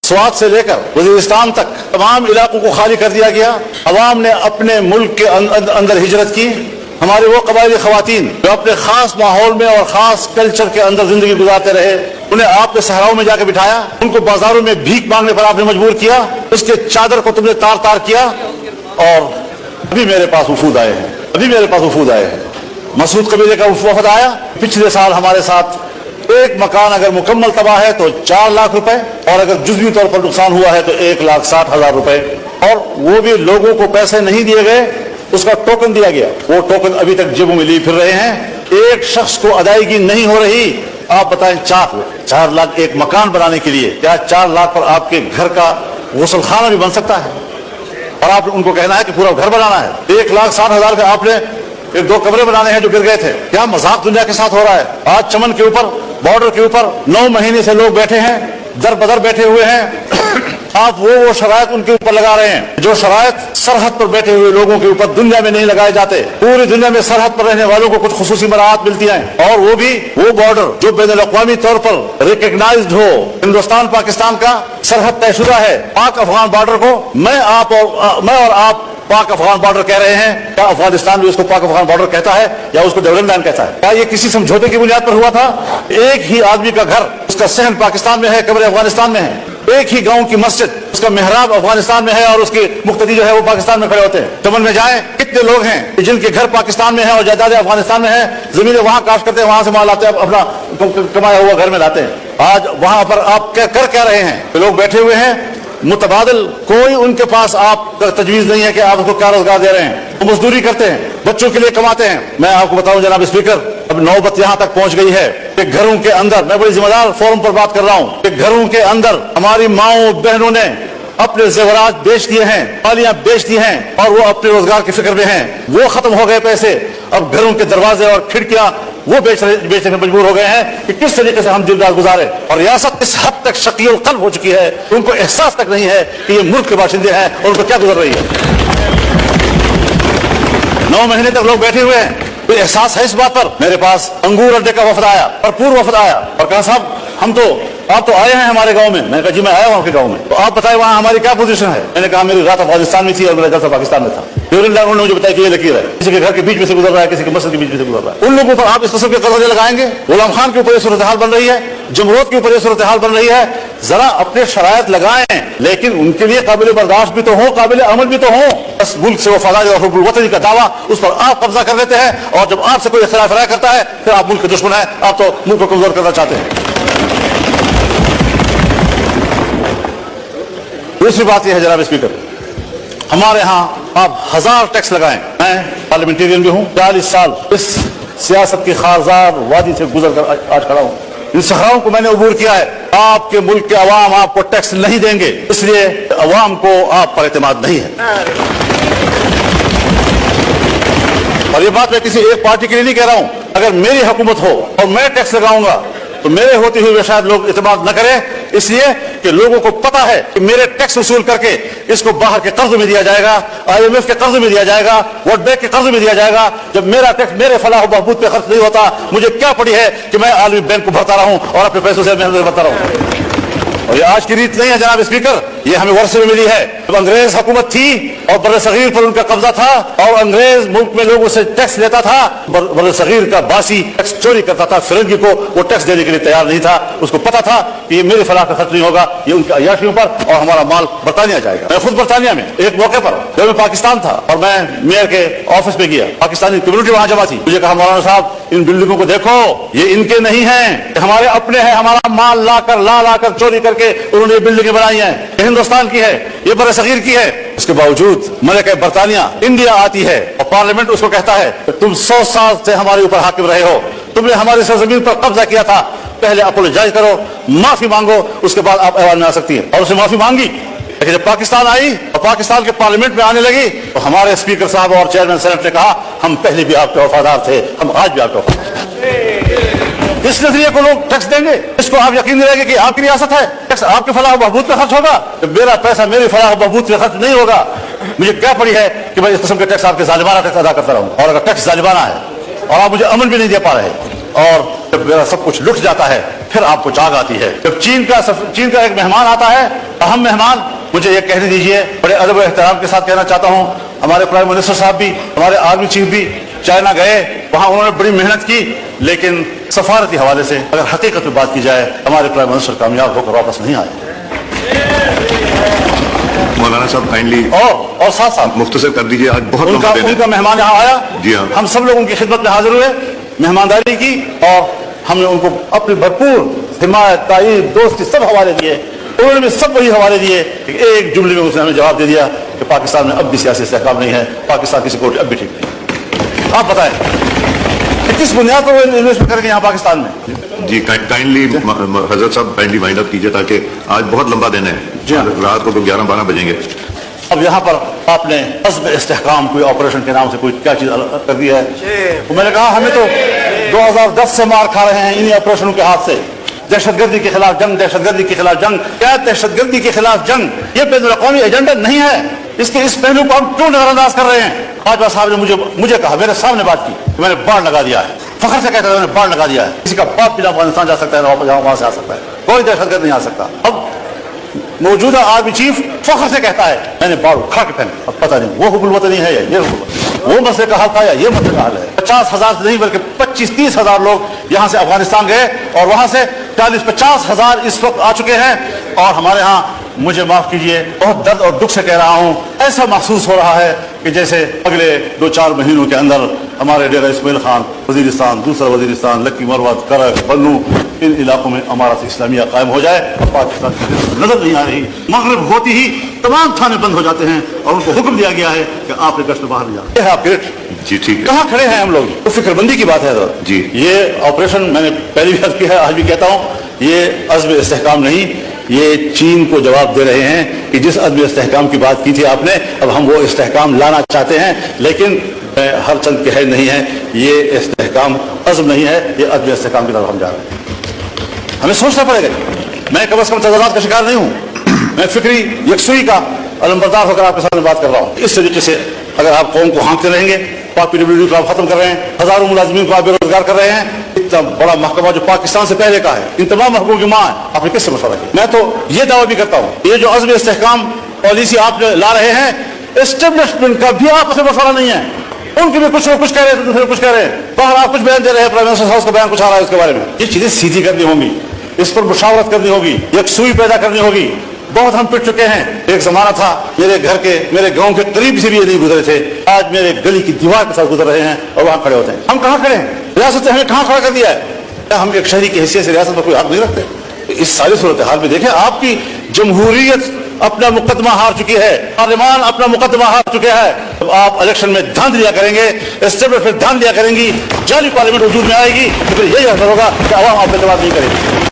स्वात से लेकर वजीरिस्तान तक तमाम इलाकों को खाली कर दिया गया। अवाम ने अपने मुल्क के अंदर हिजरत की। हमारे वो कबायली खवातीन जो अपने खास माहौल में और खास कल्चर के अंदर जिंदगी गुजारते रहे, उन्हें आपने सहराओं में जाकर बिठाया, उनको बाजारों में भीख मांगने पर आपने मजबूर किया, उसके चादर को तुमने तार तार किया। और अभी मेरे पास वफूद आए हैं, मसूद कबीले का वफद आया। पिछले साल हमारे साथ एक मकान अगर मुकम्मल तबाह है तो 4 लाख रुपए, और अगर जुज़वी तौर पर नुकसान हुआ है तो 1,60,000 रुपए, और वो भी लोगों को पैसे नहीं दिए गए, उसका टोकन दिया गया। वो टोकन अभी तक जेबों में लिए फिर रहे हैं। एक शख्स को अदायगी नहीं हो रही। आप बताएं, 4 लाख एक मकान बनाने के लिए, क्या 4 लाख पर आपके घर का गुसलखाना भी बन सकता है? और आप उनको कहना है कि पूरा घर बनाना है। 1,60,000 का आपने 1-2 कमरे बनाने हैं जो गिर गए थे। क्या मजाक दुनिया के साथ हो रहा है? आज चमन के ऊपर, बॉर्डर के ऊपर 9 महीने से लोग बैठे हैं, दर बदर बैठे हुए हैं। आप वो शरायत उनके ऊपर लगा रहे हैं जो शरायत सरहद पर बैठे हुए लोगों के ऊपर दुनिया में नहीं लगाए जाते। पूरी दुनिया में सरहद पर रहने वालों को कुछ खुसूसी मराहत मिलती हैं, और वो भी वो बॉर्डर जो बैनुल-अक़वामी तौर पर रिकग्नाइज्ड हो। हिंदुस्तान पाकिस्तान का सरहद तयशुदा है। पाक अफगान बॉर्डर को मैं और आप पाक अफगान बॉर्डर कह रहे हैं। क्या अफगानिस्तान भी उसको पाक अफगान बॉर्डर कहता है या उसको डेवलपमेंट लैंड कहता है? क्या ये किसी समझौते की बुनियाद पर हुआ था? एक ही आदमी का घर, उसका सहन पाकिस्तान में है, कब्र अफगानिस्तान में है। एक ही गांव की मस्जिद, उसका मेहराब अफगानिस्तान में है और उसकी मुक्तदी जो है वो पाकिस्तान में खड़े होते हैं। चमन में जाएं, कितने लोग हैं जिनके घर पाकिस्तान में है और जायदादें अफगानिस्तान में है, जमीनें वहां काश्त करते हैं, वहां से माल लाते हैं, अपना कमाया हुआ घर में लाते हैं। आज वहां पर आप कर क्या रहे हैं? लोग बैठे हुए हैं मुतबादिल, कोई उनके पास आप तजवीज नहीं है कि आप उसको क्या रोजगार दे रहे हैं। वो मजदूरी करते हैं, बच्चों के लिए कमाते हैं। मैं आपको बताऊं जनाब स्पीकर, अब नौबत यहां तक पहुंच गई है कि घरों के अंदर, मैं बड़ी जिम्मेदार फोरम पर बात कर रहा हूं, कि घरों के अंदर हमारी माओ बहनों ने अपने जेवरात बेच दिए हैं, थालियां बेच दी हैं, और वो अपने रोजगार की फिक्र में हैं। वो खत्म हो गए पैसे, अब घरों के दरवाजे और खिड़कियां वो बेचने में मजबूर हो गए हैं कि किस तरीके से हम दिलदार गुजारे। और रियासत इस हद तक शकील कल्ब हो चुकी है, उनको एहसास तक नहीं है कि ये मुल्क के बाशिंदे हैं और उनको क्या गुजर रही है। 9 महीने तक लोग बैठे हुए हैं, कोई एहसास है इस बात पर? मेरे पास अंगूर अड्डे का वफद आया, भरपूर वफद आया, और कहा साहब आप तो आए हैं हमारे गांव में। मैंने कहा जी मैं आया हूं आपके गांव में, तो आप बताएं वहां हमारी क्या पोजीशन है? मैंने कहा मेरी रात अफगानिस्तान में थी और मेरा जलसा पाकिस्तान में था। उन्होंने मुझे बताया कि ये लकीर है, किसी के घर के बीच में से गुजर रहा है, किसी के मस्जिद के बीच में से गुजर रहा है। उन लोगों पर आप इस किस्म के कदम लगाएंगे? गुलाम खान के ऊपर ये सूरत हाल बन रही है, जमरूद के ऊपर ये सूरत हाल बन रही है। जरा अपने शरायत लगाएं, लेकिन उनके लिए काबिल बर्दाश्त भी तो हो, काबिल अमल भी तो हो। बस मुल्क से वफादारी और हुब्बुल वतनी का दावा, उस पर आप कब्जा कर लेते हैं, और जब आपसे कोई इख्तिलाफ राय करता है फिर आप मुल्क के दुश्मन है। आप तो मुल्क को कमजोर करना चाहते हैं। दूसरी बात यह है जनाब स्पीकर, हमारे यहाँ आप 1000 टैक्स लगाएं। मैं पार्लियामेंटेरियन भी हूँ, 40 साल इस सियासत की खारजार वादी से गुजर कर आज खड़ा हूँ। इन सहराओं को मैंने अबूर किया है। आपके मुल्क के अवाम आपको टैक्स नहीं देंगे, इसलिए अवाम को आप पर एतमाद नहीं है। और ये बात मैं किसी एक पार्टी के लिए नहीं कह रहा हूँ। अगर मेरी हुकूमत हो और मैं टैक्स लगाऊंगा तो मेरे होते हुए शायद लोग इत्मीनान न करें, इसलिए कि लोगों को पता है कि मेरे टैक्स वसूल करके इसको बाहर के कर्ज में दिया जाएगा, IMF के कर्ज में दिया जाएगा, वर्ल्ड बैंक के कर्ज में दिया जाएगा। जब मेरा टैक्स मेरे फलाह बहबूद पे खर्च नहीं होता, मुझे क्या पड़ी है कि मैं आलमी बैंक को भरता रहूं और अपने पैसों से मेहनत करता रहूं। और ये आज की रीत नहीं है जनाब स्पीकर, ये हमें वर्षे में मिली है। जब अंग्रेज हुकूमत थी और बर्र-ए-सगीर पर उनका कब्जा था और अंग्रेज मुल्क में लोगों से टैक्स लेता था, बर्र-ए-सगीर का बासी टैक्स चोरी करता था, फिरंगी को वो टैक्स देने के लिए तैयार नहीं था। उसको पता था कि ये मेरे फलाह का खर्च नहीं होगा, ये उनकी अय्याशियों पर, और हमारा माल बरतानिया जाएगा। मैं खुद बरतानिया में एक मौके पर जब मैं पाकिस्तान था और मैं मेयर के ऑफिस में गया, पाकिस्तानी कम्युनिटी वहां जमा थी। मुझे कहा मौलाना साहब इन बिल्डिंगों को देखो, ये इनके नहीं है, हमारे अपने हैं, हमारा माल लाकर चोरी करके उन्होंने ये बिल्डिंगें बनाई हैं, ये हिंदुस्तान की है, ये बर्र-ए-सगीर की है। उसके बावजूद मलिका बरतानिया इंडिया आती है और पार्लियामेंट उसको कहता है तुम 100 साल से हमारे ऊपर हाकिम रहे हो, तुमने हमारी सरजमीन पर कब्जा किया था, पहले अपोलोजाइज करो, माफी मांगो, उसके बाद आप ऐवान में आ सकती है। और उसने माफी मांगी। लेकिन जब पाकिस्तान आई और पाकिस्तान के पार्लियामेंट में आने लगी तो हमारे स्पीकर साहब और चेयरमैन सेनेट ने कहा हम पहले भी आपके वफादार थे, हम आज भी आपके वफादार। इस नजरिए को लोग टैक्स देंगे, इसको आप यकीन दिलाएंगे कि आपकी रियासत है, टैक्स आपके फलाह बहबूद पे खर्च होगा। जब मेरा पैसा मेरे फलाह बहबूद पे खर्च नहीं होगा, मुझे क्या पड़ी है कि मैं इस किस्म के टैक्स आपके जालिमाना टैक्स अदा करता रहूं। और अगर टैक्स जालिमाना है और आप मुझे अमन भी नहीं दे पा रहे اور جب میرا سب کچھ لٹ جاتا ہے پھر آپ کو جاگ آتی ہے. جب چین کا ایک مہمان آتا ہے, اہم مہمان, مجھے یہ کہنے دیجئے, بڑے ادب و احترام کے ساتھ کہنا چاہتا ہوں, ہمارے پرائم منسٹر صاحب بھی, ہمارے آرمی چیف بھی چائنا گئے, وہاں انہوں نے بڑی محنت کی, لیکن سفارتی حوالے سے اگر حقیقت میں بات کی جائے ہمارے پرائم منسٹر کامیاب ہو کر واپس نہیں آئے. مولانا صاحب کائنڈلی اور ساتھ ساتھ مختصر کر دیجیے, آج بہت ان کا مہمان یہاں آیا. جی ہاں, ہم سب لوگ ان کی خدمت میں حاضر ہوئے, مہمانداری کی, اور ہم نے ان کو اپنی بھرپور حمایت, تائید, دوستی سب حوالے دیے. انہوں نے بھی سب وہی حوالے دیے. ایک جملے میں اس نے ہمیں جواب دے دیا کہ پاکستان میں اب بھی سیاسی استحکام نہیں ہے, پاکستان کی سیکورٹی اب بھی ٹھیک نہیں. آپ بتائیں کہ کس بنیاد پر وہ انویسٹمنٹ کریں گے یہاں پاکستان میں؟ جی کائنڈلی حضرت صاحب کائنڈلی وائنڈ اپ کیجیے, تاکہ آج بہت لمبا دن ہے. جی ہاں, رات کو تو 11-12 بجیں گے. اب یہاں پر آپ نے عزم استحکام کوئی آپریشن کے نام سے کوئی کیا چیز کر دی ہے. میں نے کہا ہمیں تو 2010 سے مار کھا رہے ہیں انہی آپریشنوں کے ہاتھ سے. دہشت گردی کے خلاف جنگ, دہشت گردی کے خلاف جنگ. کیا دہشت گردی کے خلاف جنگ یہ بین الاقوامی ایجنڈا نہیں ہے؟ اس پہلو کو ہم کیوں نظر انداز کر رہے ہیں؟ خواجہ صاحب نے مجھے کہا, میرے سامنے بات کی کہ میں نے باڑ لگا دیا ہے. فخر سے کہتا ہے میں نے باڑ لگا دیا ہے. کسی کا باپ بھی نہ افغانستان جا سکتا ہے نہ وہاں سے آ سکتا ہے, کوئی دہشت گرد نہیں آ سکتا. اب موجودہ آرمی چیف فخر سے کہتا ہے میں نے باڑ اکھاڑ کے پہنا. اب پتہ نہیں وہ حب الوطنی ہے یا یہ حب الوطنی, وہ مسئلے کا حل تھا یا یہ مسئلے کا حل ہے. 50,000 سے نہیں بلکہ 25-30 ہزار لوگ یہاں سے افغانستان گئے, اور وہاں سے 40-50 ہزار اس وقت آ چکے ہیں. اور ہمارے ہاں, مجھے معاف کیجئے, بہت درد اور دکھ سے کہہ رہا ہوں, ایسا محسوس ہو رہا ہے کہ جیسے اگلے 2-4 مہینوں کے اندر ہمارے ڈیرہ اسماعیل خان, وزیرستان, دوسرا وزیرستان, لکی مروت, کرک, بنو, ان علاقوں میں امارت اسلامیہ قائم ہو جائے. پاکستان کی نظر نہیں آ رہی. مغرب ہوتی ہی تمام تھانے بند ہو جاتے ہیں اور ان کو حکم دیا گیا ہے کہ آپ نے گشت باہر نہیں جانا. یہ ہے آپ گیٹ. جی ٹھیک ہے, کہاں کھڑے ہیں ہم لوگ؟ تو فکر بندی کی بات ہے حضرت. جی یہ آپریشن میں نے پہلی بھی عرض کیا ہے, آج بھی کہتا ہوں, یہ عزم استحکام نہیں, یہ چین کو جواب دے رہے ہیں کہ جس عزم استحکام کی بات کی تھی آپ نے, اب ہم وہ استحکام لانا چاہتے ہیں. لیکن ہر چند کے ہے نہیں ہے, یہ استحکام عزم نہیں ہے, یہ عزم استحکام کی طرف ہم جا رہے ہیں. ہمیں سوچنا پڑے گا. میں کم از کم تضادات کا شکار نہیں ہوں, میں فکری یکسوئی کا علمبردار ہو کر آپ کے سامنے بات کر رہا ہوں. اس طریقے سے اگر آپ قوم کو ہانکتے رہیں گے, PWD کو آپ ختم کر رہے ہیں, ہزاروں ملازمین کو آپ بے روزگار کر رہے ہیں, اتنا بڑا محکمہ جو پاکستان سے پہلے کا ہے, ان تمام محکموں کی ماں ہے, آپ نے کس سے مشورہ کیا؟ میں تو یہ دعویٰ بھی کرتا ہوں, یہ جو عزم استحکام پالیسی آپ لا رہے ہیں, اسٹیبلشمنٹ کا بھی آپ سے مشورہ نہیں ہے. ان کی بھی کچھ کہہ رہے ہیں, دوسرے کچھ کہہ رہے ہیں, باہر آپ کچھ بیان دے رہے ہیں, پرائم منسٹر ہاؤس کا بیان کچھ آ رہا ہے اس کے بارے میں. یہ چیزیں سیدھی کرنی ہوں گی, اس پر مشاورت کرنی ہوگی, یکسوئی پیدا کرنی ہوگی. بہت ہم پٹ چکے ہیں. ایک زمانہ تھا میرے گاؤں کے قریب سے بھی یہ نہیں گزرے تھے, آج میرے گلی کی دیوار کے ساتھ گزر رہے ہیں اور وہاں کھڑے ہوتے ہیں. ہم کہاں کھڑے ہیں؟ ریاست نے ہمیں کہاں کھڑا کر دیا ہے؟ کیا ہم ایک شہری کی حیثیت سے ریاست پر کوئی حق نہیں رکھتے؟ اس ساری صورتحال میں دیکھیں, آپ کی جمہوریت اپنا مقدمہ ہار چکی ہے, پارلیمان اپنا مقدمہ ہار چکے ہیں. جب آپ الیکشن میں دھان دیا کریں گے, اسٹیبلشمنٹ پھر دھان دیا کریں گی, جعلی پارلیمنٹ وجود میں آئے گی, تو پھر یہی اثر ہوگا کہ عوام آپ پہ اعتماد نہیں کرے گی.